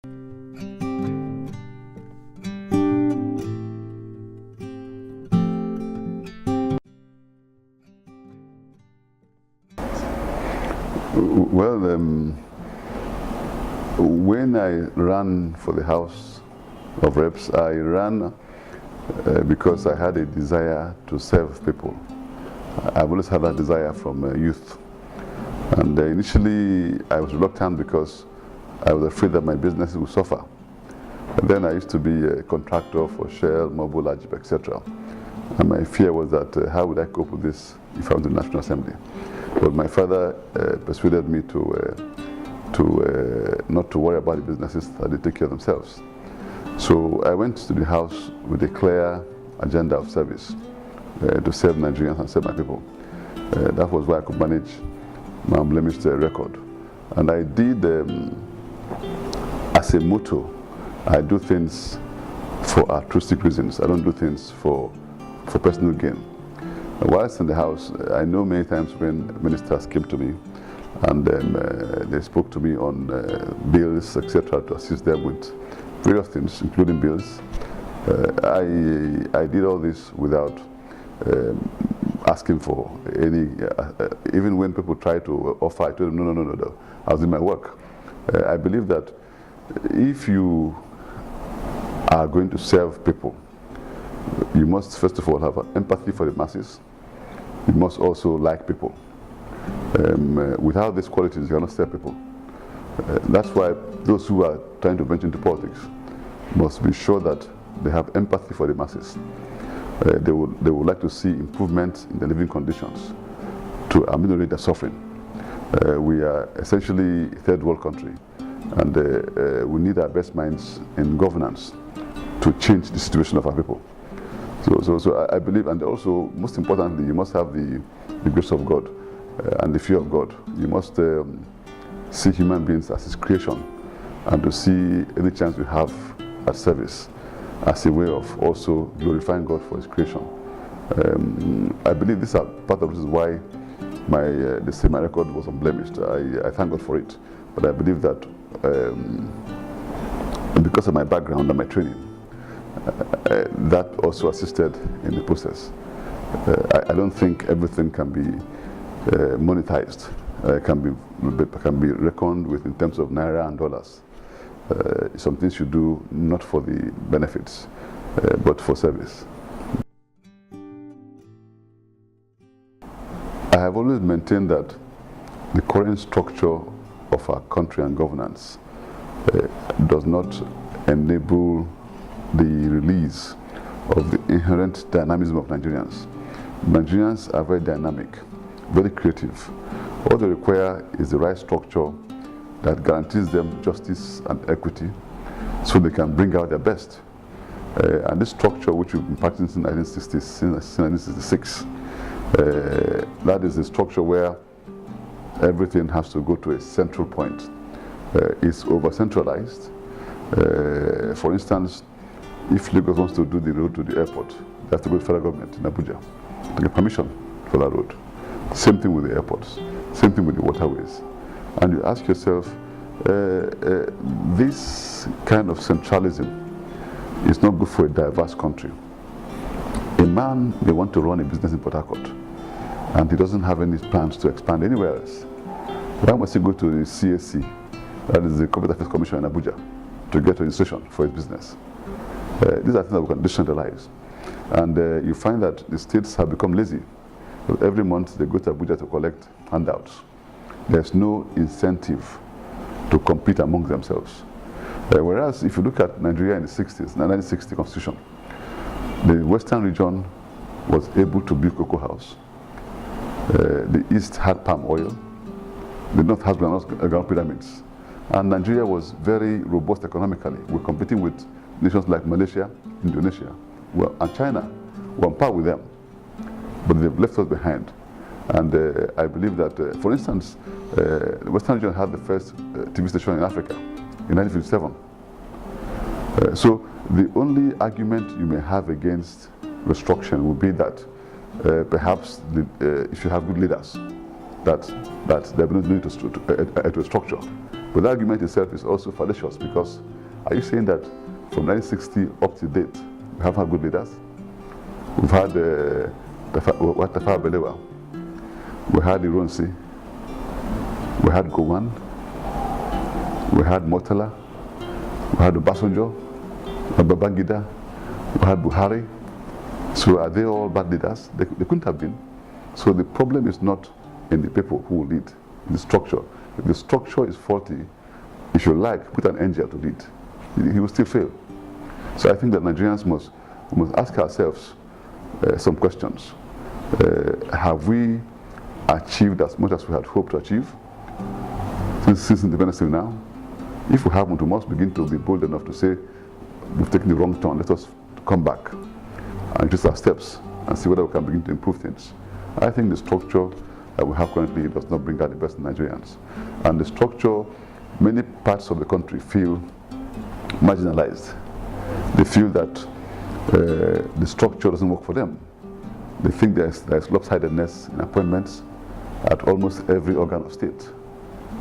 Well, when I ran for the House of Reps, I ran because I had a desire to serve people. I've always had that desire from youth. And initially, I was reluctant because I was afraid that my business would suffer. And then I used to be a contractor for Shell, Mobil, Ajib, etc. And my fear was that how would I cope with this if I was in the National Assembly? But my father persuaded me to not to worry about the businesses, that they take care of themselves. So I went to the House with a clear agenda of service to serve Nigerians and serve my people. That was why I could manage my unblemished record. And I did, as a motto, I do things for altruistic reasons. I don't do things for personal gain. Whilst in the House, I know many times when ministers came to me and they spoke to me on bills, etc., to assist them with various things, including bills. I did all this without asking for any, even when people try to offer, I told them, no, I was in my work. I believe that if you are going to serve people, you must first of all have empathy for the masses. You must also like people. Without these qualities, you cannot serve people. That's why those who are trying to venture into politics must be sure that they have empathy for the masses. They would like to see improvement in the living conditions to ameliorate their suffering. We are essentially a third world country, and we need our best minds in governance to change the situation of our people. So I believe, and also most importantly, you must have the grace of God and the fear of God. You must see human beings as His creation, and to see any chance you have at service as a way of also glorifying God for His creation. I believe these are part of the reasons why my record was unblemished. I thank God for it, but I believe that because of my background and my training, that also assisted in the process. I don't think everything can be monetized, can be reckoned with in terms of naira and dollars. Some things you do not for the benefits, but for service. I have always maintained that the current structure of our country and governance does not enable the release of the inherent dynamism of Nigerians. Nigerians are very dynamic, very creative. All they require is the right structure that guarantees them justice and equity so they can bring out their best. And this structure, which we've been practicing since 1966, that is a structure where everything has to go to a central point. It's over-centralized. For instance, if Lagos wants to do the road to the airport, they have to go to the federal government in Abuja to get permission for that road. Same thing with the airports, same thing with the waterways. And you ask yourself, this kind of centralism is not good for a diverse country. A man may want to run a business in Port Harcourt, and he doesn't have any plans to expand anywhere else. Why must he go to the CAC, that is the Corporate Affairs Commission in Abuja, to get registration for his business? These are things that we can decentralize. And you find that the states have become lazy. Every month they go to Abuja to collect handouts. There's no incentive to compete among themselves. Whereas if you look at Nigeria in the 60s, the 1960 constitution, the western region was able to build cocoa house. The east had palm oil. The north has ground pyramids. And Nigeria was very robust economically. We're competing with nations like Malaysia, Indonesia, and China. We're on par with them. But they've left us behind. And I believe that, for instance, the Western region had the first TV station in Africa in 1957. So the only argument you may have against restructuring would be that perhaps if you have good leaders, that there will be no need to structure. But the argument itself is also fallacious, because are you saying that from 1960 up to date, we have had good leaders? We've had Tafawa Balewa, we had Ironsi, we had Gowon, we had Murtala, we had Obasanjo, we had Babangida, we had Buhari. So are they all bad leaders? They couldn't have been. So the problem is not in the people who lead, in the structure. If the structure is faulty, if you like, put an angel to lead. He will still fail. So I think that Nigerians must ask ourselves some questions. Have we achieved as much as we had hoped to achieve since independence till now? If we haven't, we must begin to be bold enough to say, we've taken the wrong turn, let us come back and increase our steps and see whether we can begin to improve things. I think the structure that we have currently does not bring out the best in Nigerians. And the structure, many parts of the country feel marginalized. They feel that the structure doesn't work for them. They think there's lopsidedness in appointments at almost every organ of state,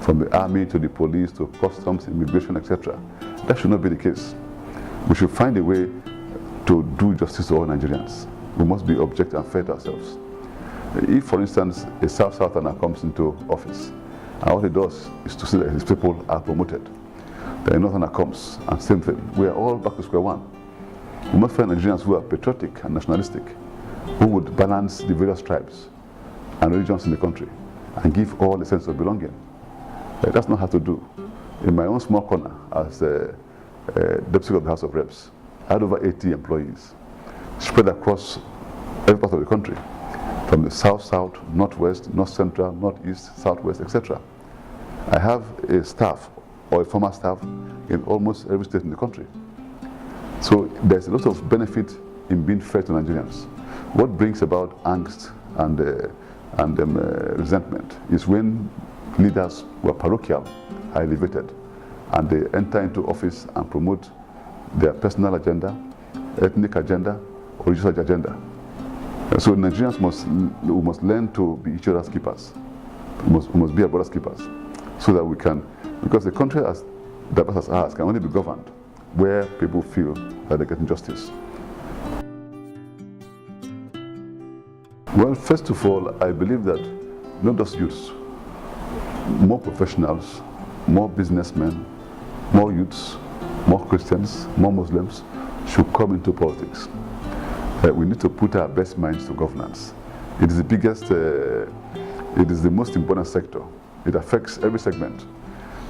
from the army to the police to customs, immigration, etc. That should not be the case. We should find a way to do justice to all Nigerians. We must be objective and fair to ourselves. If, for instance, a South-Southerner comes into office, and what he does is to see that his people are promoted, then a Northerner comes, and same thing. We are all back to square one. We must find Nigerians who are patriotic and nationalistic, who would balance the various tribes and religions in the country, and give all a sense of belonging. That's not hard to do. In my own small corner, as Deputy of the House of Reps, I had over 80 employees spread across every part of the country, from the south-south, northwest, north-central, northeast, southwest, etc. I have a staff or a former staff in almost every state in the country. So there's a lot of benefit in being fair to Nigerians. What brings about angst and resentment is when leaders who are parochial are elevated, and they enter into office and promote their personal agenda, ethnic agenda, or religious agenda. So Nigerians must learn to be each other's keepers. We must be our brother's keepers, so that we can, because the country as diverse as ours can only be governed where people feel that they're getting justice. Well, first of all, I believe that not just youths, more professionals, more businessmen, more youths, more Christians, more Muslims should come into politics. We need to put our best minds to governance. It is the biggest, it is the most important sector. It affects every segment.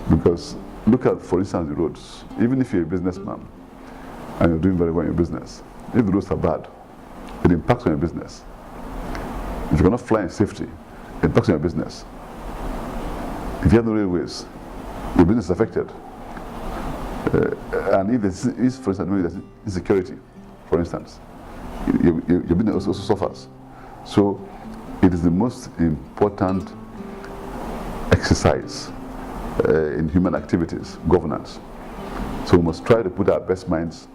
Because look at, for instance, the roads. Even if you're a businessman and you're doing very well in your business, if the roads are bad, it impacts on your business. If you cannot fly in safety, it impacts on your business. If you have no railways, your business is affected. And if there is, for instance, insecurity, for instance, your business also suffers. So it is the most important exercise in human activities, governance. So we must try to put our best minds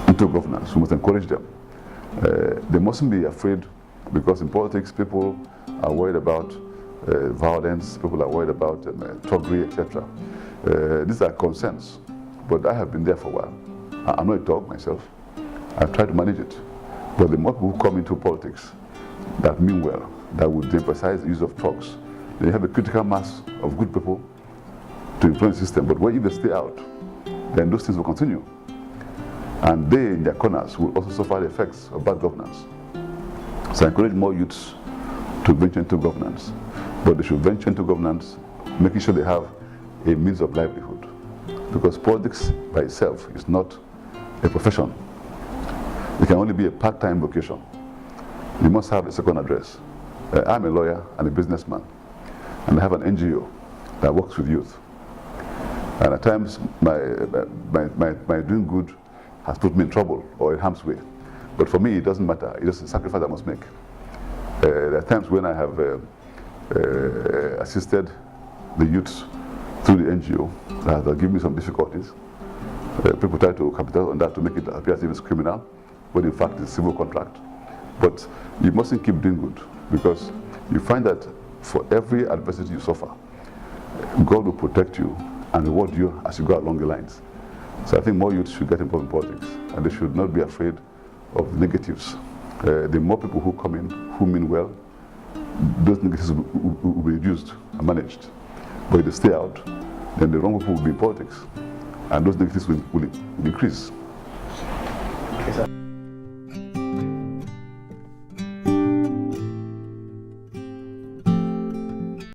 into governance. We must encourage them. They mustn't be afraid, because in politics people are worried about violence, people are worried about thuggery, etc. These are concerns, but I have been there for a while. I'm not a dog myself. I've tried to manage it. But the more people who come into politics that mean well, that would emphasize the use of drugs, they have a critical mass of good people to influence the system. But if they stay out, then those things will continue. And they, in their corners, will also suffer the effects of bad governance. So I encourage more youths to venture into governance. But they should venture into governance making sure they have a means of livelihood. Because politics by itself is not a profession. It can only be a part-time vocation. You must have a second address. I'm a lawyer and a businessman, and I have an NGO that works with youth. And at times, my doing good has put me in trouble or in harm's way. But for me, it doesn't matter. It's just a sacrifice I must make. There are times when I have assisted the youths through the NGO that has given me some difficulties. People try to capitalize on that to make it appear as if it's criminal, when in fact it's a civil contract. But you mustn't keep doing good, because you find that for every adversity you suffer, God will protect you and reward you as you go along the lines. So I think more youth should get involved in politics, and they should not be afraid of negatives. The more people who come in, who mean well, those negatives will be reduced and managed. But if they stay out, then the wrong people will be in politics, and those negatives will increase. Okay,